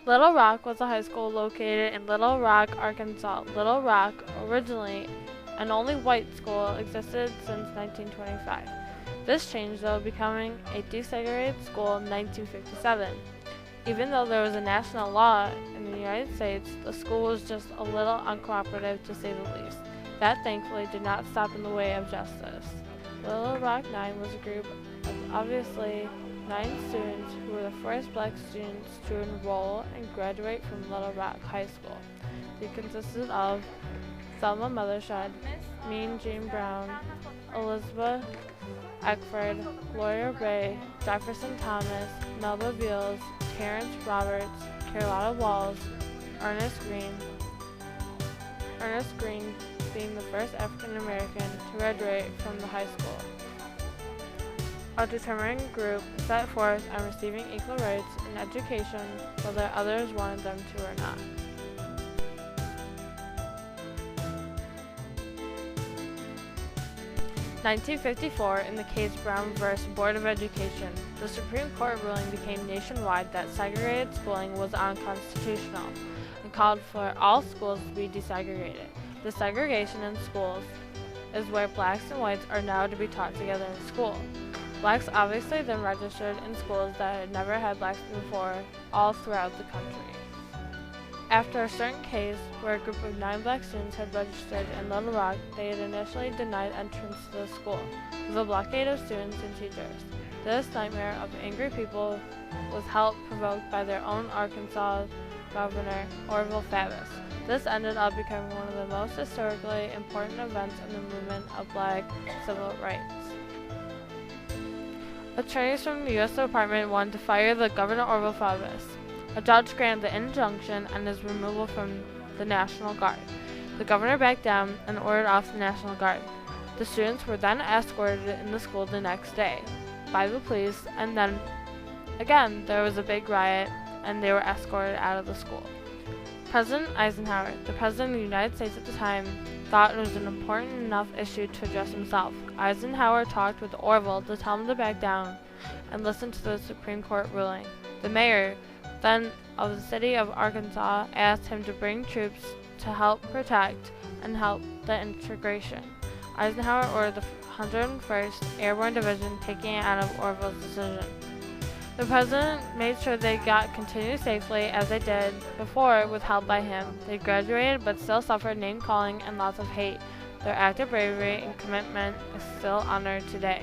Little Rock was a high school located in Little Rock, Arkansas. Little Rock, originally an only white school, existed since 1925. This changed, though, becoming a desegregated school in 1957. Even though there was a national law in the United States, the school was just a little uncooperative, to say the least. That, thankfully, did not stop in the way of justice. Little Rock 9 was a group of obviously 9 students who were the first black students to enroll and graduate from Little Rock High School. They consisted of Selma Mothershed, Mean Jean Brown, Elizabeth Eckford, Gloria Ray, Jefferson Thomas, Melba Beals, Terrence Roberts, Carlotta Walls, Ernest Green being the first African American to graduate from the high school. A determined group set forth on receiving equal rights in education, whether others wanted them to or not. In 1954, in the case Brown v. Board of Education, the Supreme Court ruling became nationwide that segregated schooling was unconstitutional and called for all schools to be desegregated. The segregation in schools is where blacks and whites are now to be taught together in school. Blacks obviously then registered in schools that had never had blacks before, all throughout the country. After a certain case where a group of 9 black students had registered in Little Rock, they had initially denied entrance to the school, with a blockade of students and teachers. This nightmare of angry people was helped provoked by their own Arkansas Governor Orville Favis. This ended up becoming one of the most historically important events in the movement of black civil rights. Attorneys from the U.S. Department wanted to fire the Governor Orville Favis. A judge granted the injunction and his removal from the National Guard. The governor backed down and ordered off the National Guard. The students were then escorted in the school the next day by the police, and then again there was a big riot and they were escorted out of the school. President Eisenhower, the President of the United States at the time, thought it was an important enough issue to address himself. Eisenhower talked with Orville to tell him to back down and listen to the Supreme Court ruling. The mayor, then of the city of Arkansas, asked him to bring troops to help protect and help the integration. Eisenhower ordered the 101st Airborne Division, taking it out of Orville's decision. The president made sure they got continued safely, as they did before with help by him. They graduated but still suffered name-calling and lots of hate. Their act of bravery and commitment is still honored today.